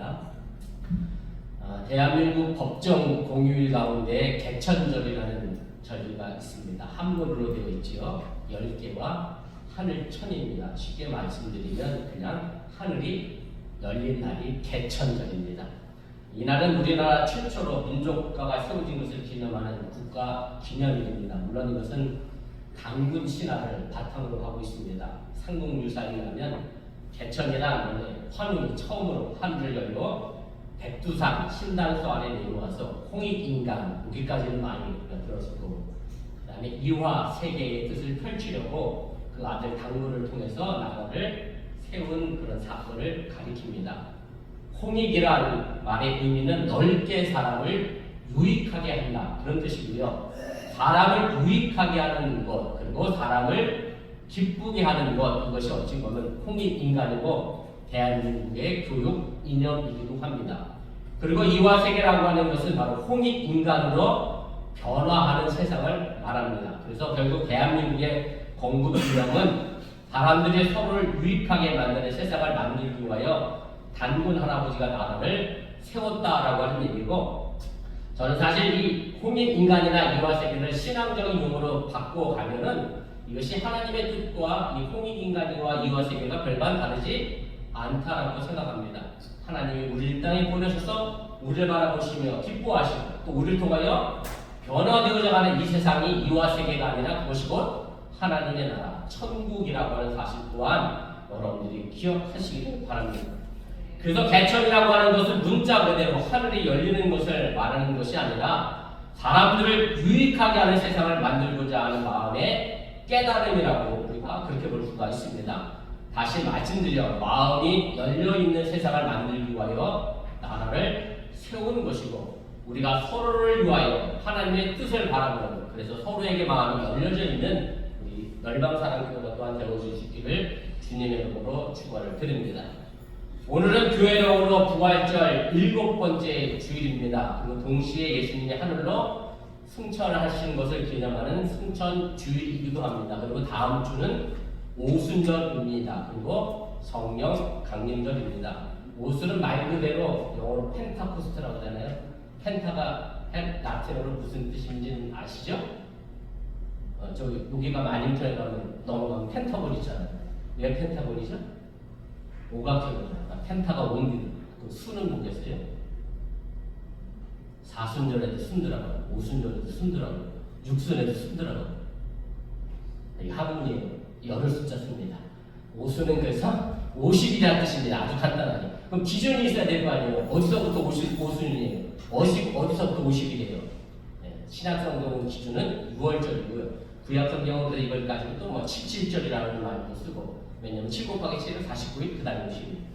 있습니다. 대한민국 법정 공휴일 가운데 개천절이라는 절기가 있습니다. 한문으로 되어 있지요. 10개와 하늘천입니다. 쉽게 말씀드리면 그냥 하늘이 열린 날이 개천절입니다. 이날은 우리나라 최초로 민족국가가 세워진 것을 기념하는 국가 기념일입니다. 물론 이것은 당군 신화를 바탕으로 하고 있습니다. 삼국유사에 의하면 개천이란 원래 환웅이 처음으로 하늘을 열고 백두산 신단서 안에 내려와서 홍익인간 여기까지는 많이 들었었고, 그 다음에 이화 세계의 뜻을 펼치려고 그 아들 당군을 통해서 나라를 세운 그런 사건을 가리킵니다. 홍익이란 말의 의미는 넓게 사람을 유익하게 한다, 그런 뜻이고요. 사람을 유익하게 하는 것, 그리고 사람을 기쁘게 하는 것, 이것이 어찌 보면 홍익인간이고 대한민국의 교육 이념이기도 합니다. 그리고 이화세계라고 하는 것은 바로 홍익인간으로 변화하는 세상을 말합니다. 그래서 결국 대한민국의 건국 이념은 사람들이 서로를 유익하게 만드는 세상을 만들기 위하여 단군 할아버지가 나라를 세웠다라고 하는 얘기고, 저는 사실 이 홍익인간이나 이화세계를 신앙적인 용어로 바꿔가면은 이것이 하나님의 뜻과 이 홍익인간과 이화세계가 별반 다르지 않다라고 생각합니다. 하나님이 우리를 땅에 보내셔서 우리를 바라보시며 기뻐하시고 또 우리를 통하여 변화되어져 가는 이 세상이 이화세계가 아니라 그것이 곧 하나님의 나라, 천국이라고 하는 사실 또한 여러분들이 기억하시기를 바랍니다. 그래서 개천이라고 하는 것은 문자 그대로 하늘이 열리는 것을 말하는 것이 아니라 사람들을 유익하게 하는 세상을 만들고자 하는 마음의 깨달음이라고 우리가 그렇게 볼 수가 있습니다. 다시 말씀드려, 마음이 열려있는 세상을 만들기 위하여 나라를 세우는 것이고, 우리가 서로를 위하여 하나님의 뜻을 바라보는, 그래서 서로에게 마음이 열려져 있는 우리 열방사랑교회가 또한 되어주시기를 주님의 이름으로 축원을 드립니다. 오늘은 교회력으로 부활절 7번째 주일입니다. 그리고 동시에 예수님이 하늘로 승천하신 것을 기념하는 승천주일이기도 합니다. 그리고 다음 주는 오순절입니다. 그리고 성령 강림절입니다. 오순은 말 그대로 영어로 펜타코스트라고 하잖아요. 펜타가 라틴어로 무슨 뜻인지는 아시죠? 여기가 마님터에 가면 넘어가면 펜타곤 있잖아요. 왜 펜타곤이죠? 오각형이잖아요. 펜타가 옵니다. 그 수는 뭐겠어요? 사순절에도 순들하고, 오순절에도 순들하고, 육순에도 순들하고. 이 한문이에요. 열흘 숫자 씁니다. 오순은 그래서 50이라는 뜻입니다. 아주 간단하게. 그럼 기준이 있어야 될 거 아니에요. 어디서부터 50, 오순이에요? 어디서부터 50이래요? 네, 신약성경 기준은 6월절이고요. 구약성경은 이걸 가지고 또 77절이라는 말도 쓰고, 왜냐면 7 곱하기 7은 49일, 그 다음에 50일.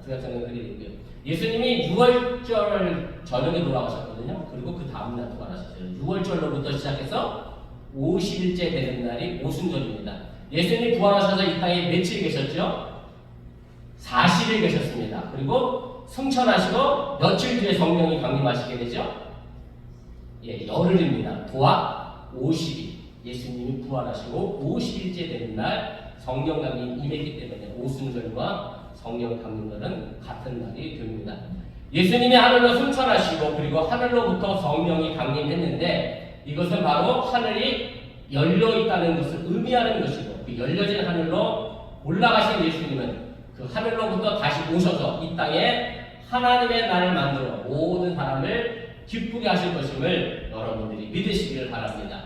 구약성경은 그렇게 되고요. 예수님이 6월절 저녁에 돌아가셨거든요. 그리고 그 다음날 부활하셨어요. 6월절로부터 시작해서 50일째 되는 날이 오순절입니다. 예수님이 부활하셔서 이 땅에 며칠 계셨죠? 40일 계셨습니다. 그리고 승천하시고 며칠 뒤에 성령이 강림하시게 되죠? 열흘입니다. 도합 50일. 예수님이 부활하시고 50일째 되는 날 성령 강림 임했기 때문에 오순절과 성령 강림절은 같은 날이 됩니다. 예수님이 하늘로 승천하시고 그리고 하늘로부터 성령이 강림했는데, 이것은 바로 하늘이 열려 있다는 것을 의미하는 것이고, 그 열려진 하늘로 올라가신 예수님은 그 하늘로부터 다시 오셔서 이 땅에 하나님의 나라를 만들어 모든 사람을 기쁘게 하실 것임을 여러분들이 믿으시기를 바랍니다.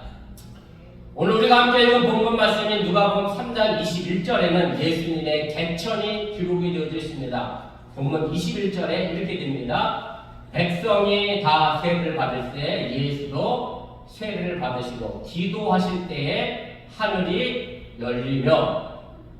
오늘 우리가 함께 읽은 본문 말씀인 누가복음 3장 21절에는 예수님의 개천이 기록이 되어져 있습니다. 본문 21절에 이렇게 됩니다. 백성이 다 세례를 받을 때 예수도 세례를 받으시고 기도하실 때에 하늘이 열리며,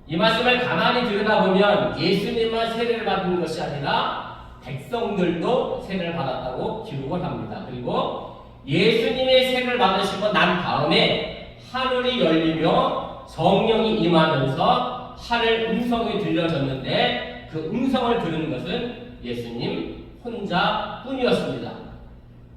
이 말씀을 가만히 들여다보면 예수님만 세례를 받은 것이 아니라 백성들도 세례를 받았다고 기록을 합니다. 그리고 예수님의 세례를 받으시고 난 다음에 하늘이 열리며 성령이 임하면서 하늘 음성이 들려졌는데, 그 음성을 들은 것은 예수님 혼자 뿐이었습니다.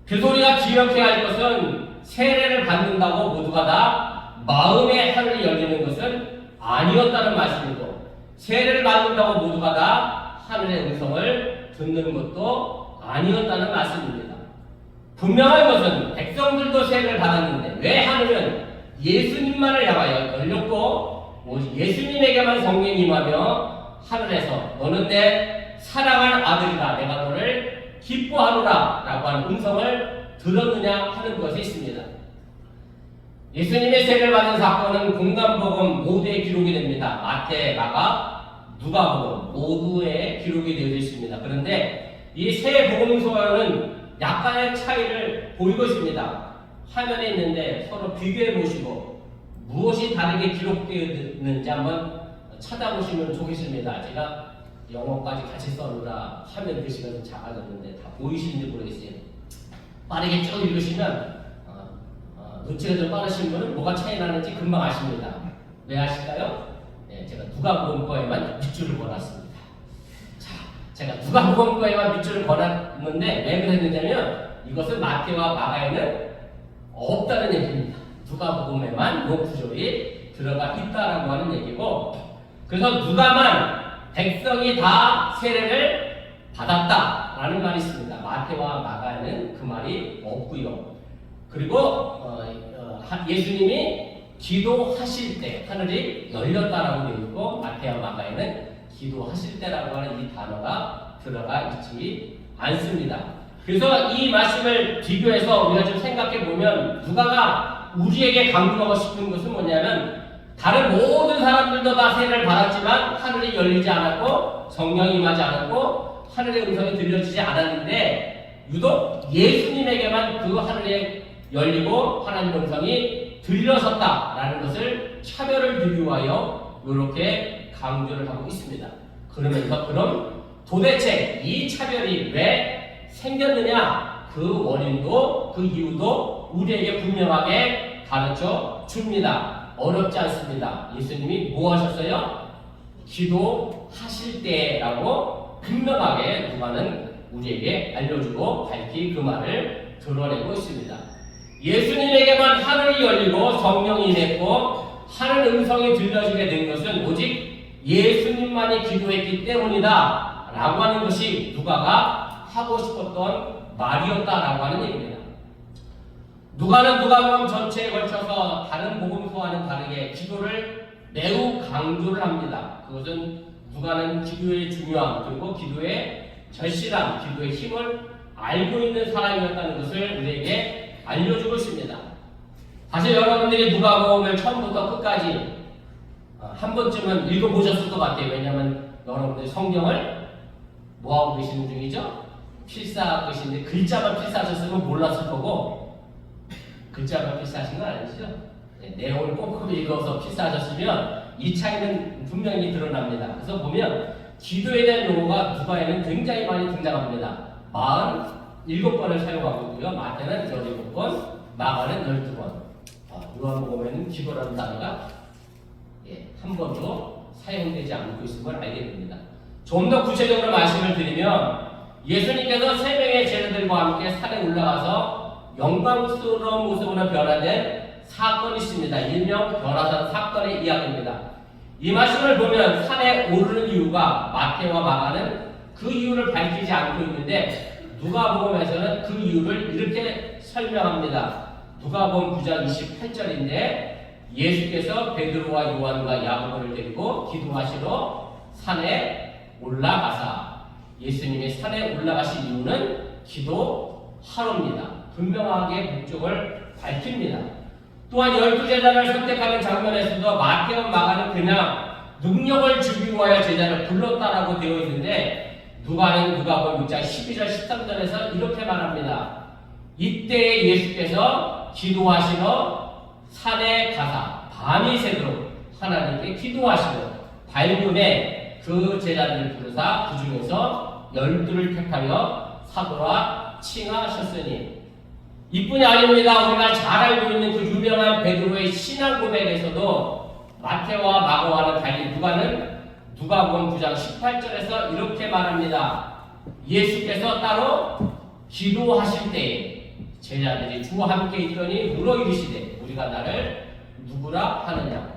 그래서 우리가 기억해야 할 것은 세례를 받는다고 모두가 다 마음의 하늘이 열리는 것은 아니었다는 말씀이고, 세례를 받는다고 모두가 다 하늘의 음성을 듣는 것도 아니었다는 말씀입니다. 분명한 것은 백성들도 세례를 받았는데 왜 하늘은 예수님만을 향하여 열렸고 오직 예수님에게만 성령이 임하며 하늘에서 너는 내 사랑하는 아들이라 내가 너를 기뻐하노라 라고 하는 음성을 들었느냐 하는 것이 있습니다. 예수님의 세례를 받은 사건은 공간복음 모두에 기록이 됩니다. 마태, 마가, 누가복음 모두에 기록이 되어 있습니다. 그런데 이 세 복음서는 약간의 차이를 보이고 있습니다. 화면에 있는데 서로 비교해 보시고 무엇이 다르게 기록되어 있는지 한번 찾아보시면 좋겠습니다. 제가 영어까지 같이 써느라 화면 글씨가 좀 작아졌는데 다 보이시는지 모르겠어요. 빠르게 쭉 읽으시면 눈치가 좀 빠르신 분은 뭐가 차이 나는지 금방 아십니다. 왜 아실까요? 네, 제가 누가복음과에만 밑줄을 걸었습니다. 자, 제가 누가복음과에만 밑줄을 걸었는데 왜 그랬느냐면 이것은 마태와 마가에는 없다는 얘기입니다. 누가복음에만 이 구절이 들어가 있다라고 하는 얘기고, 그래서 누가만 백성이 다 세례를 받았다라는 말이 있습니다. 마태와 마가에는 그 말이 없고요. 그리고 예수님이 기도하실 때 하늘이 열렸다라고 되어 있고 마태와 마가에는 기도하실 때라고 하는 이 단어가 들어가 있지 않습니다. 그래서 이 말씀을 비교해서 우리가 좀 생각해 보면 누가가 우리에게 강조하고 싶은 것은 뭐냐면 다른 모든 사람들도 다 세례를 받았지만 하늘이 열리지 않았고 성령이 임하지 않았고 하늘의 음성이 들려지지 않았는데 유독 예수님에게만 그 하늘에 열리고 하나님의 음성이 들려섰다라는 것을 차별을 두기 위하여 이렇게 강조를 하고 있습니다. 그러면서 그럼 도대체 이 차별이 왜 생겼느냐 그 원인도 그 이유도 우리에게 분명하게 가르쳐 줍니다. 어렵지 않습니다. 예수님이 뭐 하셨어요? 기도하실 때라고 분명하게 누가는 우리에게 알려주고 밝히 그 말을 드러내고 있습니다. 예수님에게만 하늘이 열리고 성령이 임했고 하늘 음성이 들려지게 된 것은 오직 예수님만이 기도했기 때문이다 라고 하는 것이 누가가 하고 싶었던 말이었다라고 하는 얘기입니다. 누가는 누가복음 전체에 걸쳐서 다른 복음서와는 다르게 기도를 매우 강조를 합니다. 그것은 누가는 기도의 중요함 그리고 기도의 절실함, 기도의 힘을 알고 있는 사람이었다는 것을 우리에게 알려주고 있습니다. 사실 여러분들이 누가복음을 처음부터 끝까지 한 번쯤은 읽어보셨을 것 같아요. 왜냐하면 여러분들이 성경을 뭐하고 계시는 중이죠? 필사하고 계시는데 글자만 필사하셨으면 몰랐을 거고 글자만 필사하신 건 아니죠? 네, 내용을 꼼꼼히 읽어서 필사하셨으면 이 차이는 분명히 드러납니다. 그래서 보면 기도에 대한 용어가 누가에는 굉장히 많이 등장합니다. 47번을 사용하고 있고요. 마태는 17번, 마가는 12번. 요한복음에는 기도라는 단어가 한 번도 사용되지 않고 있음을 알게 됩니다. 좀 더 구체적으로 말씀을 드리면 예수님께서 세 명의 제자들과 함께 산에 올라가서 영광스러운 모습으로 변화된 사건이 있습니다. 일명 변화산 사건의 이야기입니다. 이 말씀을 보면 산에 오르는 이유가 마태와 마가는 그 이유를 밝히지 않고 있는데 누가복음에서는 그 이유를 이렇게 설명합니다. 누가복음 9장 28절인데 예수께서 베드로와 요한과 야고보를 데리고 기도하시러 산에 올라가사 예수님의 산에 올라가신 이유는 기도하러입니다. 분명하게 목적을 밝힙니다. 또한 12제자를 선택하는 장면에서도 마태와 마가는 그냥 능력을 주기 위하여 제자를 불렀다라고 되어 있는데 누가는 누가복음 6장 12절 13절에서 이렇게 말합니다. 이때 예수께서 기도하시러 산에 가사 밤이 새도록 하나님께 기도하시고 밝음에 그 제자들을 부르사 그 중에서 12를 택하여 사도라 칭하셨으니 이뿐이 아닙니다. 우리가 잘 알고 있는 그 유명한 베드로의 신앙 고백에서도 마태와 마가와는 달리 누가복음 9장 18절에서 이렇게 말합니다. 예수께서 따로 기도하실 때에 제자들이 주와 함께 있더니 물어 이르시되 우리가 나를 누구라 하느냐.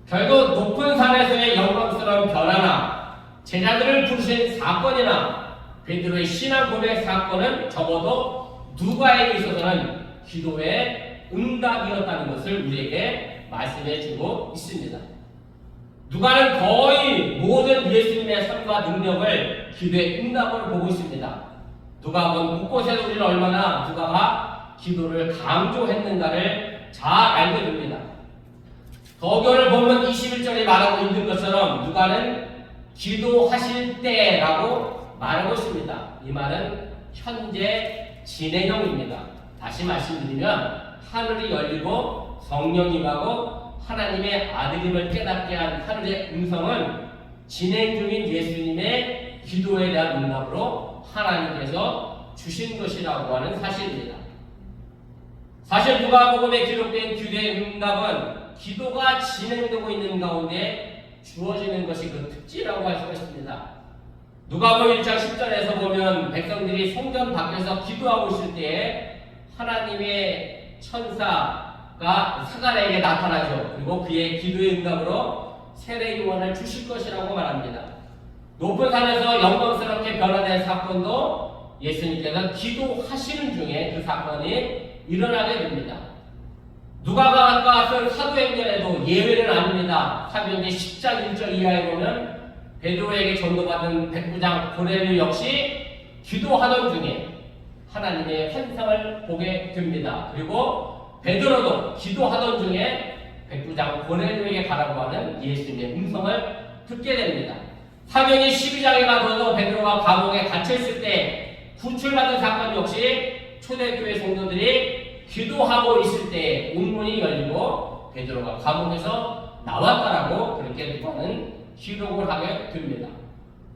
결국 높은 산에서의 영광스러운 변화나 제자들을 부르신 사건이나 베드로의 신앙 고백 사건은 적어도 누가에게 있어서는 기도의 응답이었다는 것을 우리에게 말씀해 주고 있습니다. 누가는 거의 모든 예수님의 삶과 능력을 기도의 응답으로 보고 있습니다. 누가복음 곳곳에서 우리는 얼마나 누가가 기도를 강조했는가를 잘 알게 됩니다. 더교를 보면 21절에 말하고 있는 것처럼 누가는 기도하실 때라고 말하고 있습니다. 이 말은 현재 진행형입니다. 다시 말씀드리면 하늘이 열리고 성령이 임하고 하나님의 아들임을 깨닫게 한 하늘의 음성은 진행 중인 예수님의 기도에 대한 응답으로 하나님께서 주신 것이라고 하는 사실입니다. 사실 누가복음에 기록된 기도의 응답은 기도가 진행되고 있는 가운데 주어지는 것이 그 특징이라고 할 수가 있습니다. 누가복음 1장 10절에서 보면 백성들이 성전 밖에서 기도하고 있을 때에 하나님의 천사가 사가랴에게 나타나죠. 그리고 그의 기도의 응답으로 세례 요한을 주실 것이라고 말합니다. 높은 산에서 영광스럽게 변화된 사건도 예수님께서 기도하시는 중에 그 사건이 일어나게 됩니다. 누가가 아까 쓴 사도행전에도 예외는 아닙니다. 사도행전 10장 1절 이하에 보면 베드로에게 전도받은 백부장 고넬료 역시 기도하던 중에 하나님의 환상을 보게 됩니다. 그리고 베드로도 기도하던 중에 백부장 고넬료에게 가라고 하는 예수님의 음성을 듣게 됩니다. 사도행전 12장에 가서도 베드로가 감옥에 갇혀있을 때 구출받은 사건 역시 초대교회 성도들이 기도하고 있을 때 문문이 열리고 베드로가 감옥에서 나왔다라고 그렇게 누가는 기록을 하게 됩니다.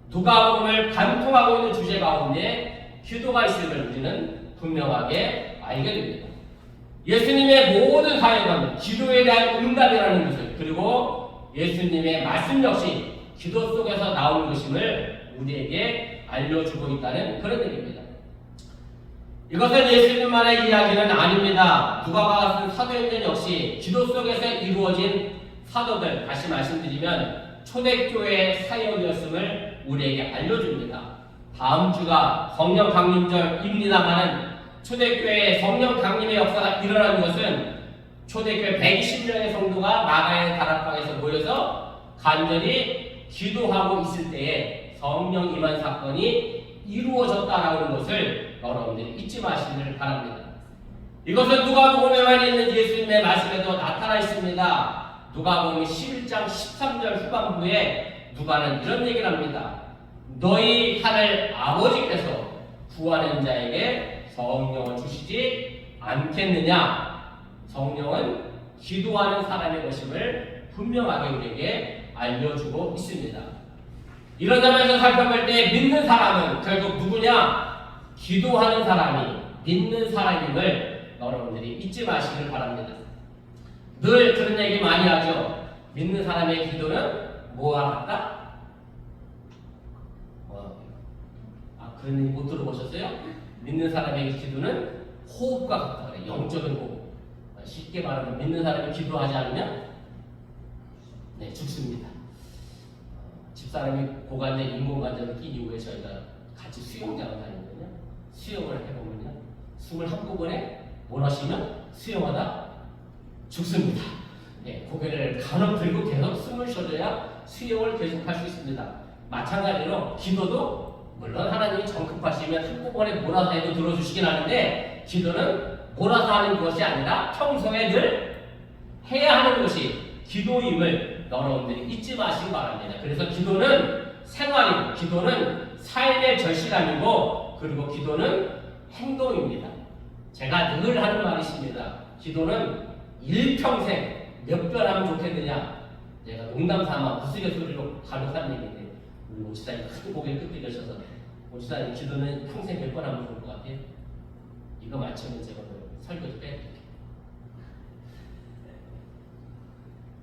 누가복음을 관통하고 있는 주제 가운데 기도가 있음을 우리는 분명하게 알게 됩니다. 예수님의 모든 사역은 기도에 대한 응답이라는 것을, 그리고 예수님의 말씀 역시 기도 속에서 나오는 것임을 우리에게 알려주고 있다는 그런 얘기입니다. 이것은 예수님만의 이야기는 아닙니다. 누가가 쓴 사도행전 역시 기도 속에서 이루어진 사도들, 다시 말씀드리면 초대교회의 사역이었음을 우리에게 알려줍니다. 다음 주가 성령 강림절입니다마는 초대교회의 성령 강림의 역사가 일어난 것은 초대교회 120명의 성도가 마가의 다락방에서 모여서 간절히 기도하고 있을 때에 성령 임한 사건이 이루어졌다라는 것을 여러분들이 잊지 마시기를 바랍니다. 이것은 누가복음에만 있는 예수님의 말씀에도 나타나 있습니다. 누가복음 11장 13절 후반부에 누가는 이런 얘기를 합니다. 너희 하늘 아버지께서 구하는 자에게 성령을 주시지 않겠느냐. 성령은 기도하는 사람의 것임을 분명하게 우리에게 알려주고 있습니다. 이런 점에서 살펴볼 때 믿는 사람은 결국 누구냐? 기도하는 사람이 믿는 사람임을 여러분들이 잊지 마시길 바랍니다. 늘 그런 얘기 많이 하죠. 믿는 사람의 기도는 뭐와 같다? 그런 얘기 못 들어보셨어요? 믿는 사람의 기도는 호흡과 같다 그래. 영적인 호흡. 쉽게 말하면 믿는 사람이 기도하지 않으면 죽습니다. 집사람이 고관절, 인공관절을 낀 이후에 저희가 같이 수영장을 다니거든요. 수영을 해보면요, 숨을 한꺼번에 몰아쉬면 수영하다 죽습니다. 고개를 간혹 들고 계속 숨을 쉬어줘야 수영을 계속할 수 있습니다. 마찬가지로 기도도 물론 하나님이 정급하시면 한꺼번에 몰아서 해도 들어주시긴 하는데, 기도는 몰아서 하는 것이 아니라 평소에 늘 해야 하는 것이 기도임을 여러분들이 잊지 마시기 바랍니다. 그래서 기도는 생활이고, 기도는 삶의 절실함이고, 그리고 기도는 행동입니다. 제가 늘 하는 말이 있습니다. 기도는 일평생 몇 번 하면 좋겠느냐. 제가 농담 삼아 우스갯소리로 간혹 하는 얘기인데, 우리 오지사님 큰 고개를 끄덕이셔서, 오지사님 기도는 평생 몇 번 하면 좋을 것 같아요? 이거 맞추면 제가 설교를 빼드릴게요.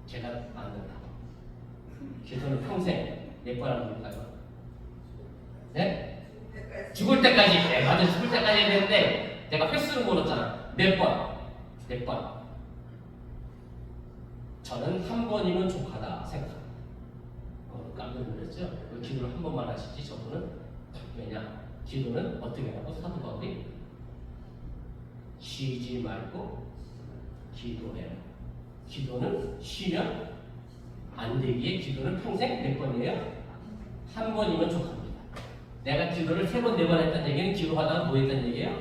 제가 맞는다. 기도는 평생 몇 번 하면 좋을까요? 네? 죽을 때까지. 맞아, 죽을 때까지 해야 되는데 내가 횟수를 물었잖아. 몇 번? 몇 번? 저는 한 번이면 족하다 생각합니다. 그러니까 이런 그랬죠. 왜 기도를 한 번만 하시지 저분은? 왜냐? 기도는 어떻게 하고 사도 바울이 쉬지 말고 기도해라. 기도는 쉬면 안 되기에 기도는 평생 몇 번이에요? 한 번이면 족합니다. 내가 기도를 3번, 4번 했다는 얘기는 기도하다가 뭐 했다는 얘기예요?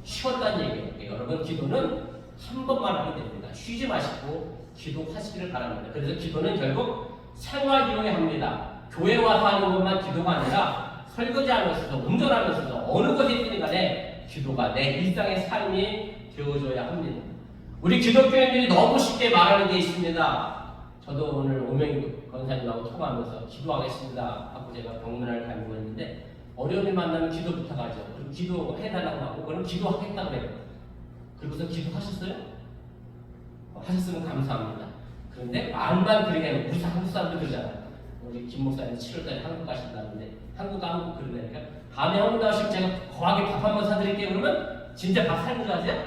쉬었다는 얘기예요. 그러니까 여러분 기도는 한 번만 하면 됩니다. 쉬지 마시고 기도하시기를 바랍니다. 그래서 기도는 결국 생활용에 합니다. 교회 와서 하는 것만 기도가 아니라 설거지하면서도 운전하면서도 어느 곳에 있든 간에 기도가 내 일상의 삶이 되어줘야 합니다. 우리 기독교인들이 너무 쉽게 말하는 게 있습니다. 저도 오늘 오명희 권사님하고 통화하면서 기도하겠습니다 하고 제가 병문안을 가지고 있는데 어려움이 만나면 기도 부탁하죠. 그리고 기도해달라고 하고 그럼 기도하겠다고 그래요. 그리고서 기도하셨어요? 하셨으면 감사합니다. 그런데 말만 그렇게 하면 우리 한국 사람들 그러잖아요. 우리 김 목사님 7월달에 한국 가신다는데 한국 가면 그러니까 밤에 한국 가실 제가 거하게 밥 한 번 사드릴게요. 그러면 진짜 밥 사는 줄 아세요?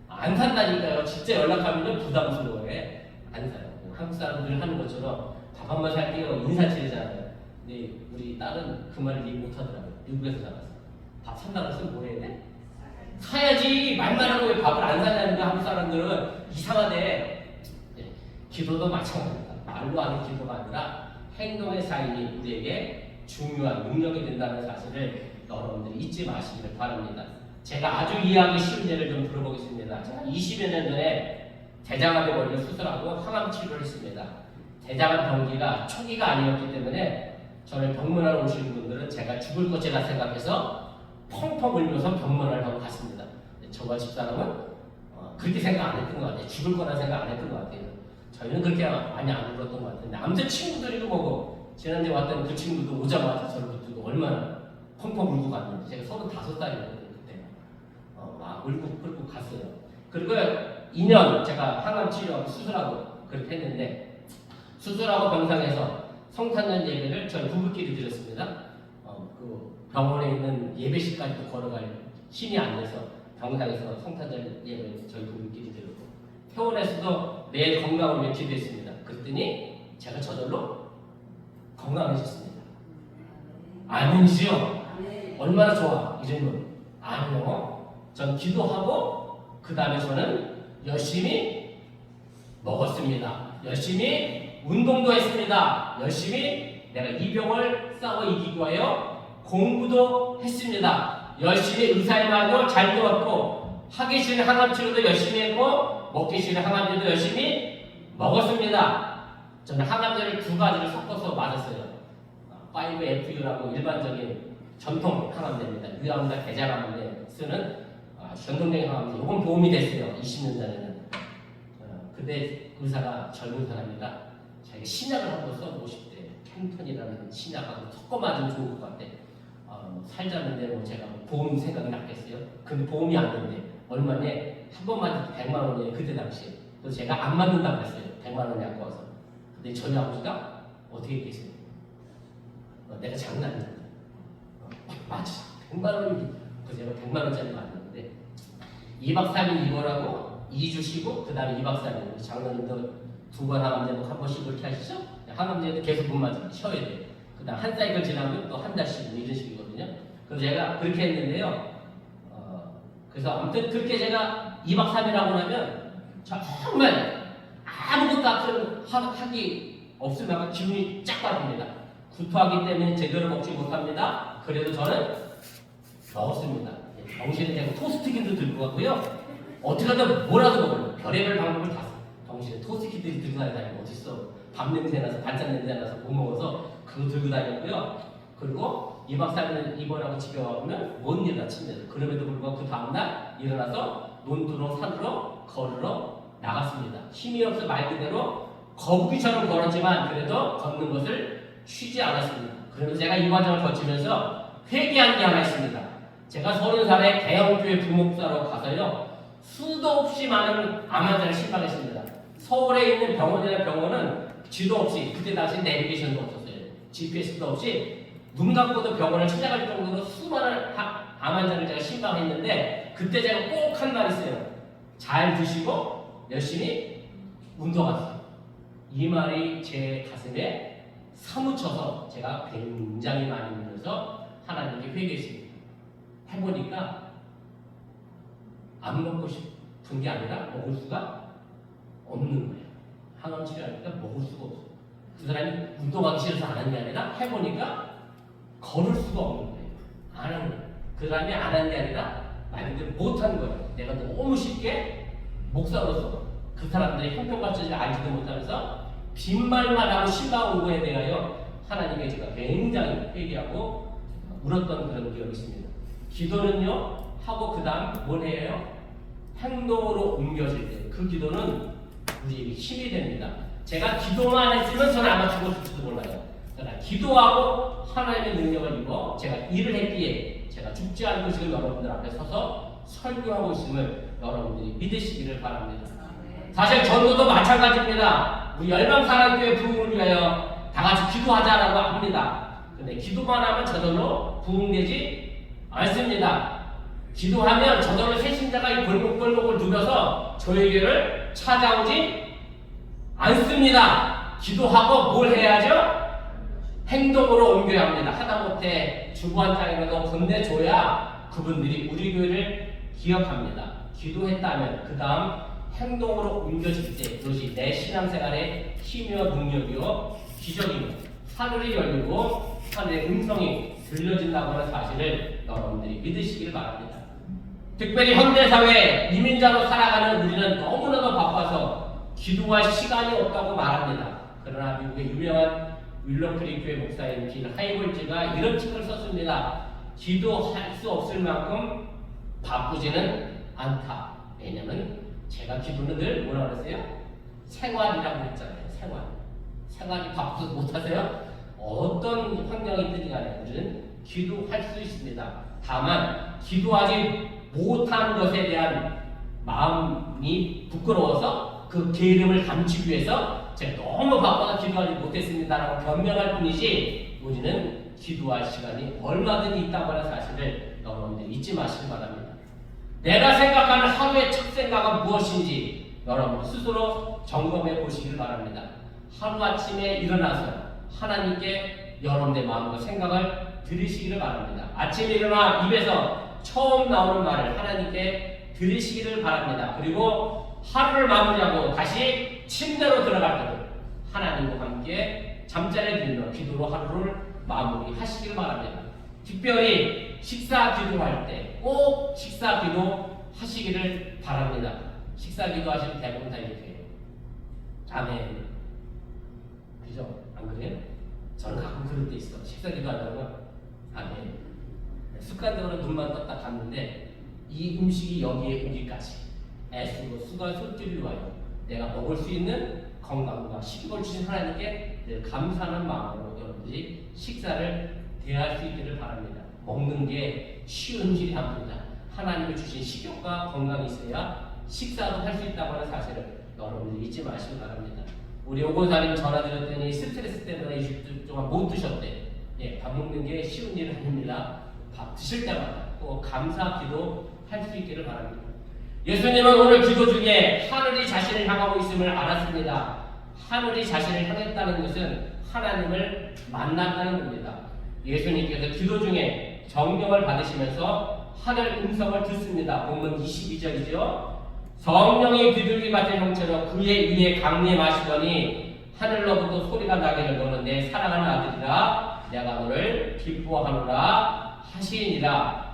안 산다니까요. 진짜 연락하면 부담스러워해. 안 사요. 한국 사람들 하는 것처럼 밥 한 번 살게요. 인사치레잖아요. 근데 우리 딸은 그 말을 이해 못하더라고요. 미국에서 살아서. 밥 산다고 해서 뭐 해야 돼? 사야지. 말만 하고 왜 밥을 안 사냐는 거 한국 사람들은 이상하대. 기도도 마찬가지입니다. 말로 하는 기도가 아니라 행동의 삶이 우리에게 중요한 능력이 된다는 사실을 여러분들이 잊지 마시기를 바랍니다. 제가 아주 이해하기 쉬운 예를 좀 들어보겠습니다. 제가 20여 년 전에 대장암에 걸려 수술하고 항암 치료를 했습니다. 대장암 병기가 초기가 아니었기 때문에 저를 병문안 오시는 분들은 제가 죽을 것이라 생각해서 펑펑 울면서 병문안을 하고 갔습니다. 저와 집사람은 그렇게 생각 안 했던 것 같아요. 죽을 거라 생각 안 했던 것 같아요. 저희는 그렇게 많이 안 울었던 것 같은데 아무튼 친구들이고 뭐고 지난주에 왔던 그 친구도 오자마자 저를 붙들고 얼마나 펑펑 울고 갔는지 제가 35살이었거든요. 그때 막 울고 갔어요. 그리고 2년 제가 항암 치료하고 수술하고 그렇게 했는데 수술하고 병상에서 성탄절 예배를 저희 부부끼리 드렸습니다. 그 병원에 있는 예배실까지도 걸어갈 힘이 안 돼서 병상에서 성탄절 예배를 저희 부부끼리 드렸고 퇴원에서도 내일 건강을 위해 기도했습니다. 그랬더니 제가 저절로 건강해졌습니다. 아멘이죠? 얼마나 좋아 이름은. 아니요. 전 기도하고 그 다음에 저는 열심히 먹었습니다. 열심히 운동도 했습니다. 열심히 내가 이 병을 싸워 이기기 위하여 공부도 했습니다. 열심히 의사의 말도 잘 들었고 하기 싫은 항암 치료도 열심히 했고 먹기 싫은 항암제도 열심히 먹었습니다. 저는 항암제를 2가지를 섞어서 맞았어요. 5FU라고 일반적인 전통 항암제입니다. 유암과 대장암에 쓰는 전통적인 항암제. 이건 도움이 됐어요. 20년 전에는. 근데 의사가 젊은 사람이라 자기가 신약을 한번 써보고 싶대. 캔톤이라는 신약하고 섞어 맞으면 좋을 것 같아. 살자는데 뭐 제가 보험 생각이 났겠어요. 근데 보험이 안 된대. 얼마에 한 번만 100만 원이에요. 그때 당시에. 그래서 제가 안 맞는다고 했어요. 100만 원 갖고 와서. 근데 저희 아버지가 어떻게 했겠어요? 내가 장난이야. 맞아. 100만 원이 그 제가 100만 원짜리 맞는데 2박 3일 입원하고 2주 쉬고 그 다음에 2박 3일 장로님도 2번 항암제 한 번씩 그렇게 하시죠? 항암제도 계속 못 맞아요. 쉬어야 돼요. 그 다음 한 사이클 지나면 또 한 달씩 이런 식이거든요. 그래서 제가 그렇게 했는데요. 그래서 아무튼 그렇게 제가 2박 3일 하고 나면 정말 아무것도 하기 없으면 기분이 쫙 빠집니다. 구토하기 때문에 제대로 먹지 못합니다. 그래도 저는 먹었습니다. 병실에 제가 토스트기도 들고 갔고요. 어떻게 하든 뭐라도 먹어요. 별의별 방법을 다 써. 병실에 토스트기들이 들고 다니면 어딨어. 밥 냄새 나서 반찬 냄새 나서 못 먹어서 그거 들고 다녔고요. 그리고 2박 3일 입원하고 집에 와보면 못 일어나 침대에서. 그럼에도 불구하고 그 다음날 일어나서 논두로 산으로 걸으러 나갔습니다. 힘이 없어 말 그대로 거북이처럼 걸었지만 그래도 걷는 것을 쉬지 않았습니다. 그러면서 제가 이 과정을 거치면서 회개한 게 하나 있습니다. 제가 30살에 대형교회 부목사로 가서요. 수도 없이 많은 암 환자를 신방했습니다. 서울에 있는 병원이나 병원은 지도 없이 그때 당시 내비게이션도 없었어요. GPS도 없이 눈 감고도 병원을 찾아갈 정도로 수많은 암 환자를 제가 신방했는데 그때 제가 꼭 한 말 있어요. 잘 드시고 열심히 운동하세요. 이 말이 제 가슴에 사무쳐서 제가 굉장히 많이 울면서 하나님께 회개했습니다. 해보니까 안 먹고 싶은 게 아니라 먹을 수가 없는 거예요. 항암 치료하니까 먹을 수가 없어요. 그 사람이 운동하기 싫어서 안 하는 게 아니라 해보니까 걸을 수가 없는 거예요. 안 하는 거예요. 그 사람이 안 하는 게 아니라 말 그대로 못하는 거예요. 내가 너무 쉽게 목사로서 그 사람들의 형편같이 알지도 못하면서 빈말만 하고 신방 오고에 대하여 하나님께 제가 굉장히 회개하고 울었던 그런 기억이 있습니다. 기도는요 하고 그 다음 뭘 해요? 행동으로 옮겨질 때 그 기도는 우리에게 힘이 됩니다. 제가 기도만 했으면 저는 아마 죽었을지도 몰라요. 그러나 기도하고 하나님의 능력을 입어 제가 일을 했기에 제가 죽지 않고 지금 여러분들 앞에 서서 설교하고 있음을 여러분들이 믿으시기를 바랍니다. 사실 전도도 마찬가지입니다. 우리 열방사랑교회 부흥을 위하여 다 같이 기도하자라고 합니다. 근데 기도만 하면 저절로 부흥되지 않습니다. 기도하면 저절로 새신자가 이 골목골목을 누벼서 저에게를 찾아오지 않습니다. 기도하고 뭘 해야죠? 행동으로 옮겨야 합니다. 하다못해 주부 한 장이라도 건네줘야 그분들이 우리 교회를 기억합니다. 기도했다면 그 다음 행동으로 옮겨질 때 그것이 내 신앙생활의 힘이요 능력이요 기적이며 하늘이 열리고 하늘의 음성이 들려진다고 하는 사실을 여러분들이 믿으시길 바랍니다. 특별히 현대사회 이민자로 살아가는 우리는 너무나도 바빠서 기도할 시간이 없다고 말합니다. 그러나 미국의 유명한 윌러크리 교회 목사인 빌 하이볼즈가 이런 책을 썼습니다. 기도할 수 없을 만큼 바쁘지는 않다. 왜냐면 제가 기도는 늘 뭐라 그랬어요? 생활이라고 했잖아요. 생활이 바빠서 못하세요? 어떤 환경이 있든지 간에 우리는 기도할 수 있습니다. 다만 기도하지 못한 것에 대한 마음이 부끄러워서 그 게으름을 감추기 위해서 제가 너무 바빠서 기도하지 못했습니다라고 변명할 뿐이지 우리는 기도할 시간이 얼마든지 있다고 하는 사실을 여러분들이 잊지 마시기 바랍니다. 내가 생각하는 하루의 첫 생각은 무엇인지 여러분 스스로 점검해 보시길 바랍니다. 하루아침에 일어나서 하나님께 여러분의 마음과 생각을 들으시기를 바랍니다. 아침에 일어나 입에서 처음 나오는 말을 하나님께 들으시기를 바랍니다. 그리고 하루를 마무리하고 다시 침대로 들어갈 때도 하나님과 함께 잠자리에 들며 기도로 하루를 마무리하시기를 바랍니다. 특별히 식사 기도할 때 꼭 식사 기도 하시기를 바랍니다. 식사 기도 하시면 대부분 다 이렇게 해요. 아멘. 그죠? 안 그래요? 저는 가끔 그럴 때 있어. 식사 기도 하다가 아멘. 습관적으로 눈만 떴다 갔는데 이 음식이 여기에 오기까지 애쓰고 수가 손길이 와요. 내가 먹을 수 있는 건강과 식욕을 주신 하나님께 늘 감사하는 마음으로 여러분들이 식사를 대할 수 있기를 바랍니다. 먹는 게 쉬운 일이 아닙니다. 하나님이 주신 식욕과 건강이 있어야 식사도 할 수 있다고 하는 사실을 여러분들이 잊지 마시기 바랍니다. 우리 오고사님 전화드렸더니 스트레스 때문에 20주 동안 못 드셨대. 예, 밥 먹는 게 쉬운 일은 아닙니다. 밥 드실 때마다 꼭 감사 기도 할 수 있기를 바랍니다. 예수님은 오늘 기도 중에 하늘이 자신을 향하고 있음을 알았습니다. 하늘이 자신을 향했다는 것은 하나님을 만났다는 겁니다. 예수님께서 기도 중에 정령을 받으시면서 하늘 음성을 듣습니다. 본문 22절이죠. 성령이 비둘기 같은 형체로 그의 위에 강림하시더니 하늘로부터 소리가 나기를 너는 내 사랑하는 아들이라 내가 너를 기뻐하노라 하시니라.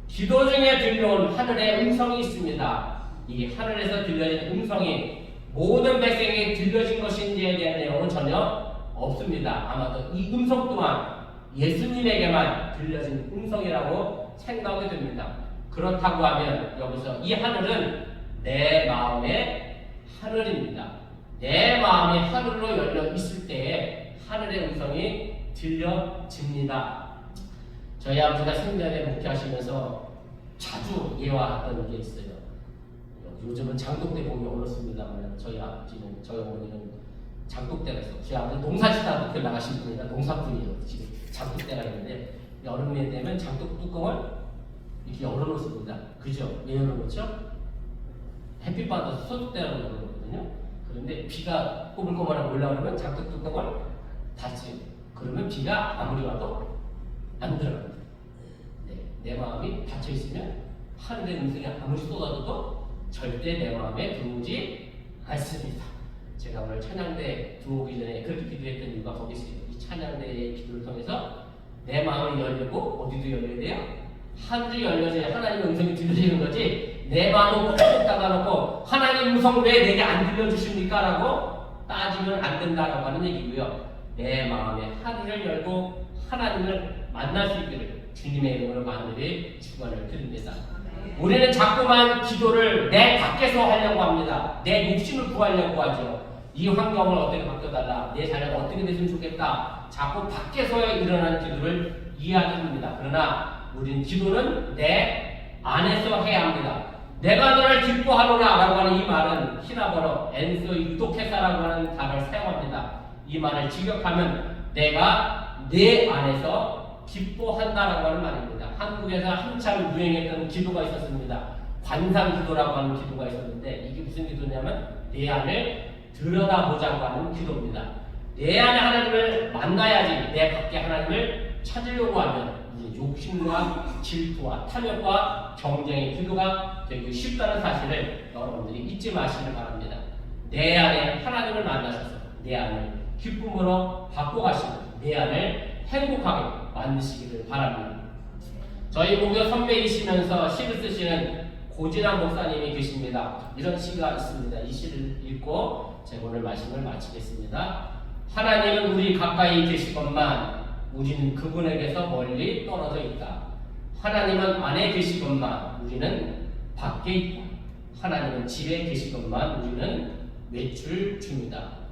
기도 중에 들려온 하늘의 음성이 있습니다. 이 하늘에서 들려진 음성이 모든 백성에게 들려진 것인지에 대한 내용은 전혀 없습니다. 아마도 이 음성 또한 예수님에게만 들려진 음성이라고 생각이 됩니다. 그렇다고 하면 여기서 이 하늘은 내 마음의 하늘입니다. 내 마음이 하늘로 열려 있을 때에 하늘의 음성이 들려집니다. 저희 아버지가 생전에 목회하시면서 자주 예화했던 게 있어요. 요즘은 장독대 보기 어렵습니다만 저희 아버지는, 저희 어머니는 장독대가 있어요. 저희 아버지 농사짓다 목회 나가신 분이라 농사꾼이에요. 지금 장독대가 있는데 여름에 되면 장독 뚜껑을 이렇게 열어놓습니다. 그죠? 왜 열어놓죠? 햇빛 받아서 소독대라고 그러거든요. 그런데 비가 꼬물꼬물하고 올라오면 장독 뚜껑을 닫지. 그러면 비가 아무리 와도 안 들어갑니다. 네, 내 마음이 닫혀 있으면 하늘의 음성이 아무리 쏟아져도 절대 내 마음에 들어오지 않습니다. 제가 오늘 찬양대 들어오기 전에 그렇게 기도했던 이유가 거기 있어요. 이 찬양대의 기도를 통해서 내 마음이 열리고 어디도 열려야 돼요? 하늘이 열려져야 하나님의 음성이 들려지는 거지. 내 마음은 꼭 닫아놓고 하나님 음성 왜 내게 안 들려주십니까? 라고 따지면 안 된다라고 하는 얘기고요. 내 마음에 하늘을 열고 하나님을 만날 수 있기를 주님의 이름으로 만들이 축원을 드립니다. 우리는 자꾸만 기도를 내 밖에서 하려고 합니다. 내 욕심을 구하려고 하죠. 이 환경을 어떻게 바꿔달라, 내 자녀가 어떻게 됐으면 좋겠다, 자꾸 밖에서 일어나는 기도를 이야기합니다. 그러나 우리는 기도는 내 안에서 해야 합니다. 내가 너를 기뻐하노라 라고 하는 이 말은 히라버로 엔소 유도케사라고 하는 단어를 사용합니다. 이 말을 직역하면 내가 내 안에서 기뻐한다라고 하는 말입니다. 한국에서 한참 유행했던 기도가 있었습니다. 관상기도라고 하는 기도가 있었는데 이게 무슨 기도냐면 내 안을 들여다보자고 하는 기도입니다. 내 안에 하나님을 만나야지 내 밖에 하나님을 찾으려고 하면 욕심과 질투와 탐욕과 경쟁의 기도가 되기 쉽다는 사실을 여러분들이 잊지 마시길 바랍니다. 내 안에 하나님을 만나셔서 내 안을 기쁨으로 바꿔가시고 내 안을 행복하게 만드시기를 바랍니다. 저희 목요 선배이시면서 시를 쓰시는 고진환 목사님이 계십니다. 이런 시가 있습니다. 이 시를 읽고 제가 오늘 말씀을 마치겠습니다. 하나님은 우리 가까이 계시건만 우리는 그분에게서 멀리 떨어져 있다. 하나님은 안에 계시건만 우리는 밖에 있다. 하나님은 집에 계시건만 우리는 외출 중이다.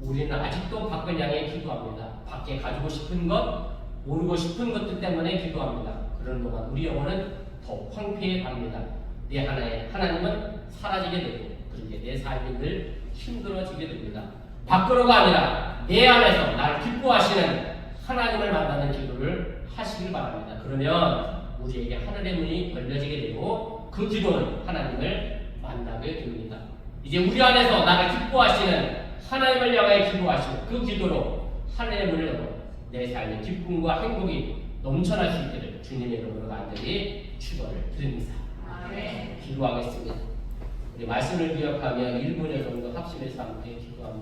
우리는 아직도 밖을 향해 기도합니다. 밖에 가지고 싶은 것, 모르고 싶은 것들 때문에 기도합니다. 그런 동안 우리 영혼은 더 황폐해 갑니다. 내 하나님은 사라지게 되고 그렇게 내 삶이 늘 힘들어지게 됩니다. 밖으로가 아니라 내 안에서 나를 기뻐하시는 하나님을 만나는 기도를 하시길 바랍니다. 그러면 우리에게 하늘의 문이 열려지게 되고 그 기도는 하나님을 만나게 됩니다. 이제 우리 안에서 나를 기뻐하시는 하나님을 향하여 기도하시고 그 기도로 하늘의 문을 열어 내 삶의 기쁨과 행복이 넘쳐날 수 있기를 주님의 이름으로 간절히 축원을 드립니다. 기도하겠습니다. 우리 말씀을 기억하며 1분여 정도 합심해서 함께 기도합니다.